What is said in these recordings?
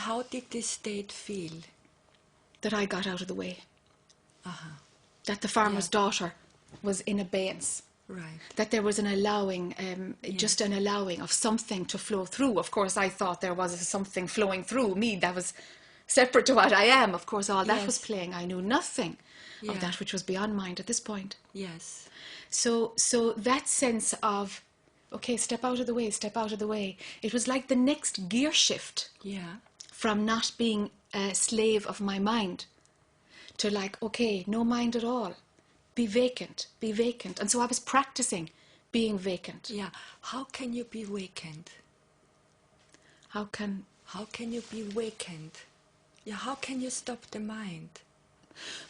how did this state feel? That I got out of the way. Uh-huh. That the farmer's daughter was in abeyance. Right. That there was an allowing, just an allowing of something to flow through. Of course, I thought there was something flowing through me that was separate to what I am. Of course, all that was playing. I knew nothing of that which was beyond mind at this point. Yes. So that sense of, okay, step out of the way, step out of the way. It was like the next gear shift. Yeah. From not being a slave of my mind to like, okay, no mind at all. Be vacant, be vacant. And so I was practicing being vacant. Yeah. How can you be vacant? How can you be vacant? Yeah, how can you stop the mind?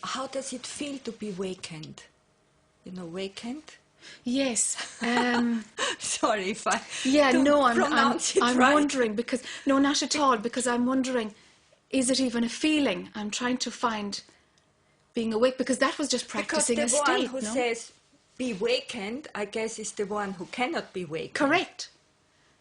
How does it feel to be vacant? You know, vacant? Yes. Sorry if I I'm right. wondering because, no, not at all, because I'm wondering, is it even a feeling? I'm trying to find being awake, because that was just practicing a state. Because the one who says be vacant, I guess, is the one who cannot be vacant. Correct.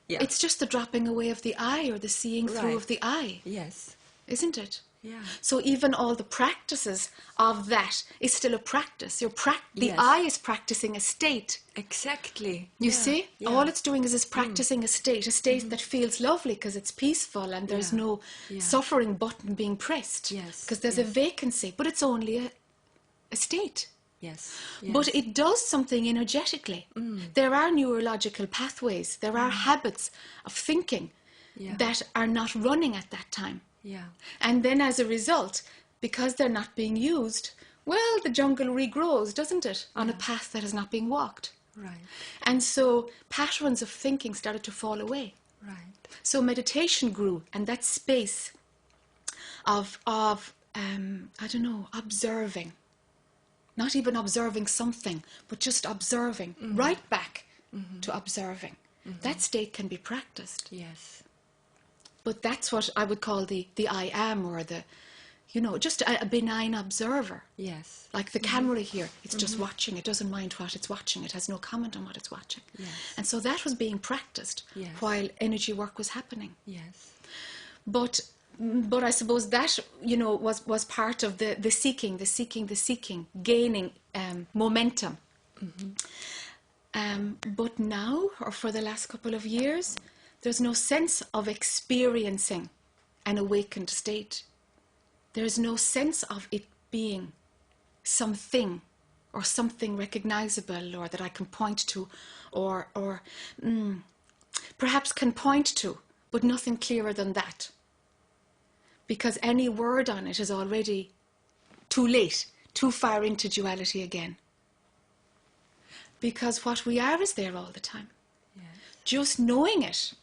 Yeah. It's just the dropping away of the eye or the seeing through of the eye. Yes. Isn't it? Yeah. So even all the practices of that is still a practice. The eye is practicing a state. Exactly. You see? Yeah. All it's doing is practicing a state that feels lovely because it's peaceful and there's no suffering button being pressed. Yes. Because there's a vacancy, but it's only a state. Yes. But it does something energetically. There are neurological pathways. There are habits of thinking that are not running at that time. Yeah. And then as a result, because they're not being used, well, the jungle regrows, doesn't it, on a path that is not being walked. Right. And so patterns of thinking started to fall away. Right. So meditation grew, and that space of observing. Not even observing something, but just observing, right back to observing. That state can be practiced. Yes. But that's what I would call the I am, or the, just a benign observer. Yes. Like the camera here, it's just watching. It doesn't mind what it's watching. It has no comment on what it's watching. Yes. And so that was being practiced while energy work was happening. Yes. But I suppose that, was part of the seeking, gaining momentum. But now, or for the last couple of years, there's no sense of experiencing an awakened state. There's no sense of it being something or something recognizable or that I can point to or perhaps can point to, but nothing clearer than that. Because any word on it is already too late, too far into duality again. Because what we are is there all the time. Yes. Just knowing it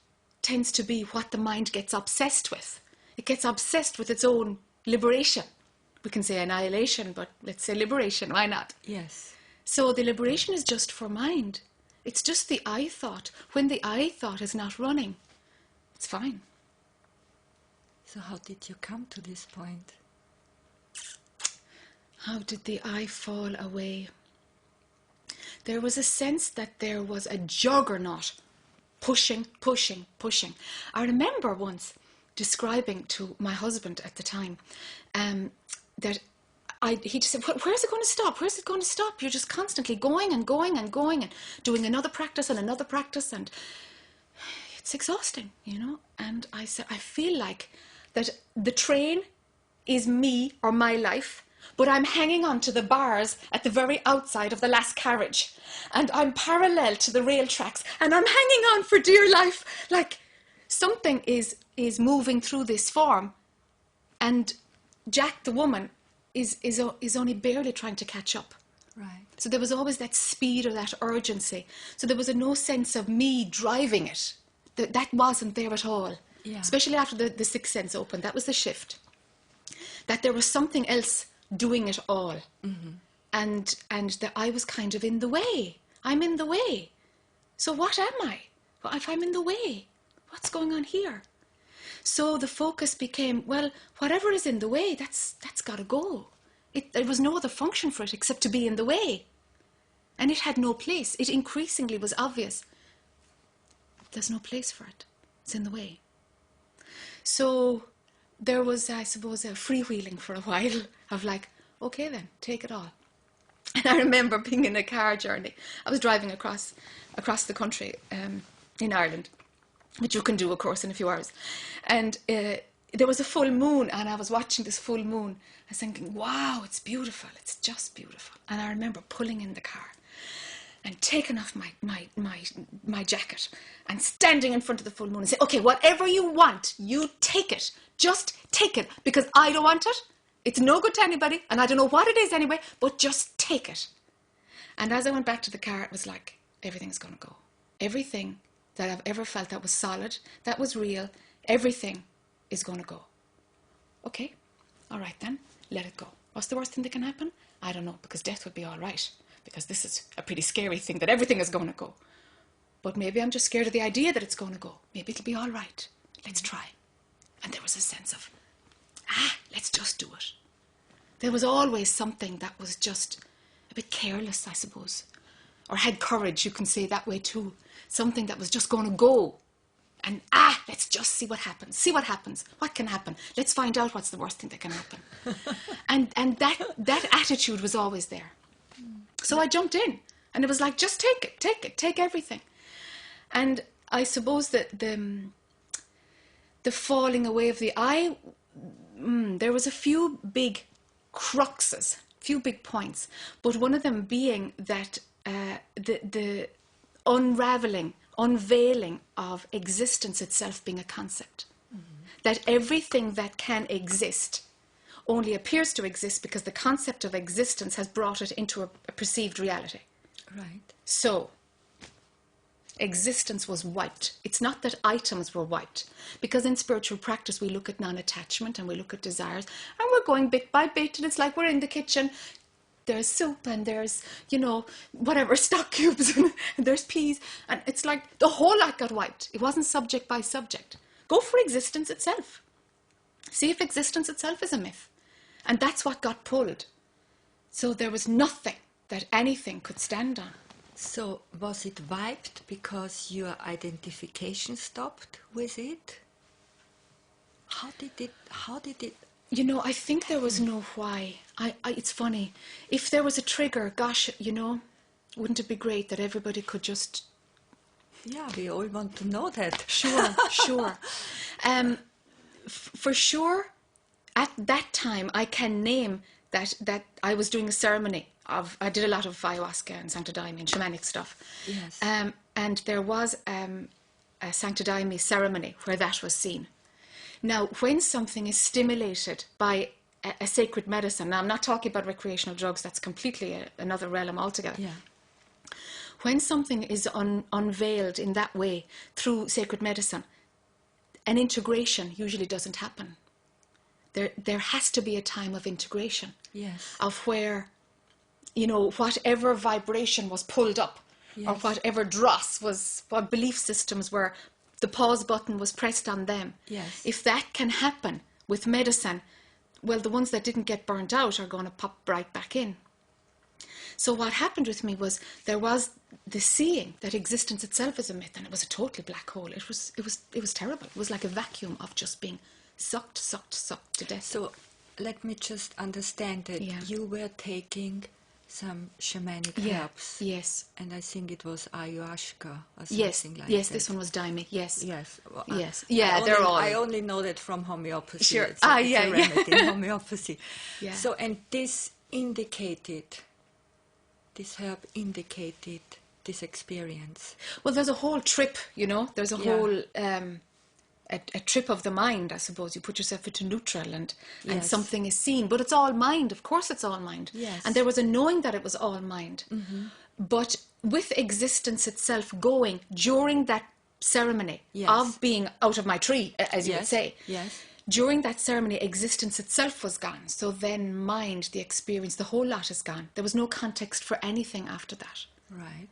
tends to be what the mind gets obsessed with. It gets obsessed with its own liberation. We can say annihilation, but let's say liberation, why not? Yes. So the liberation is just for mind. It's just the I thought. When the I thought is not running, it's fine. So how did you come to this point? How did the I fall away? There was a sense that there was a juggernaut pushing. I remember once describing to my husband at the time that he just said, where's it going to stop? Where's it going to stop? You're just constantly going and going and going and doing another practice and another practice, and it's exhausting, And I said, I feel like that the train is me or my life, but I'm hanging on to the bars at the very outside of the last carriage, and I'm parallel to the rail tracks, and I'm hanging on for dear life, like something is moving through this form, and Jack, the woman, is only barely trying to catch up. Right. So there was always that speed or that urgency. So there was no sense of me driving it. That wasn't there at all. Yeah. Especially after the sixth sense opened. That was the shift. That there was something else doing it all. Mm-hmm. And that I was kind of in the way. I'm in the way. So what am I? Well, if I'm in the way, what's going on here? So the focus became, well, whatever is in the way, that's got to go. There was no other function for it except to be in the way. And it had no place. It increasingly was obvious. There's no place for it. It's in the way. So there was, I suppose, a freewheeling for a while of like, okay then, take it all. And I remember being in a car journey. I was driving across the country in Ireland, which you can do, of course, in a few hours. And there was a full moon, and I was watching this full moon. I was thinking, wow, it's beautiful. It's just beautiful. And I remember pulling in the car and taking off my jacket and standing in front of the full moon and saying, okay, whatever you want, you take it. Just take it, because I don't want it. It's no good to anybody, and I don't know what it is anyway, but just take it. And as I went back to the car, it was like, everything's going to go. Everything that I've ever felt that was solid, that was real, everything is going to go. Okay, all right then, let it go. What's the worst thing that can happen? I don't know, because death would be all right, because this is a pretty scary thing that everything is going to go. But maybe I'm just scared of the idea that it's going to go. Maybe it'll be all right. Let's try. And there was a sense of, let's just do it. There was always something that was just a bit careless, I suppose. Or had courage, you can say that way too. Something that was just going to go. And let's just see what happens. See what happens. What can happen? Let's find out what's the worst thing that can happen. and that attitude was always there. So I jumped in. And it was like, just take everything. And I suppose that the falling away of the eye, there was a few big cruxes, few big points, but one of them being that the unveiling of existence itself being a concept. That everything that can exist only appears to exist because the concept of existence has brought it into a perceived reality. Right. So existence was wiped. It's not that items were wiped, because in spiritual practice we look at non-attachment and we look at desires, and we're going bit by bit, and it's like we're in the kitchen. There's soup and there's, whatever, stock cubes and there's peas, and it's like the whole lot got wiped. It wasn't subject by subject. Go for existence itself. See if existence itself is a myth. And that's what got pulled. So there was nothing that anything could stand on. So was it wiped because your identification stopped with it? How did it? I think there was no why. It's funny. If there was a trigger, gosh, wouldn't it be great that everybody could just... Yeah, we all want to know that. Sure. For sure, at that time, I can name that I was doing a ceremony. I did a lot of ayahuasca and Sancta Daime and shamanic stuff. Yes. And there was a Sancta Daime ceremony where that was seen. Now, when something is stimulated by a sacred medicine, now I'm not talking about recreational drugs, that's completely another realm altogether. Yeah. When something is unveiled in that way through sacred medicine, an integration usually doesn't happen. There has to be a time of integration. Yes. Of where, whatever vibration was pulled up, yes, or whatever dross was, what belief systems were, the pause button was pressed on them. Yes. If that can happen with medicine, well, the ones that didn't get burnt out are going to pop right back in. So what happened with me was there was the seeing that existence itself is a myth, and it was a total black hole. It was terrible. It was like a vacuum of just being sucked to death. So let me just understand that you were taking some shamanic herbs. Yes. And I think it was ayahuasca or something like that. Yes, this one was daime. Yes. Yes. Well, yes. They're all... I only know that from homeopathy. Sure. It's a remedy in homeopathy. Yeah. So, and this herb indicated this experience. Well, there's a whole trip, there's a whole... A trip of the mind, I suppose. You put yourself into neutral and something is seen. But it's all mind. Of course it's all mind. Yes. And there was a knowing that it was all mind. Mm-hmm. But with existence itself going during that ceremony of being out of my tree, as you would say. Yes. During that ceremony, existence itself was gone. So then mind, the experience, the whole lot is gone. There was no context for anything after that. Right.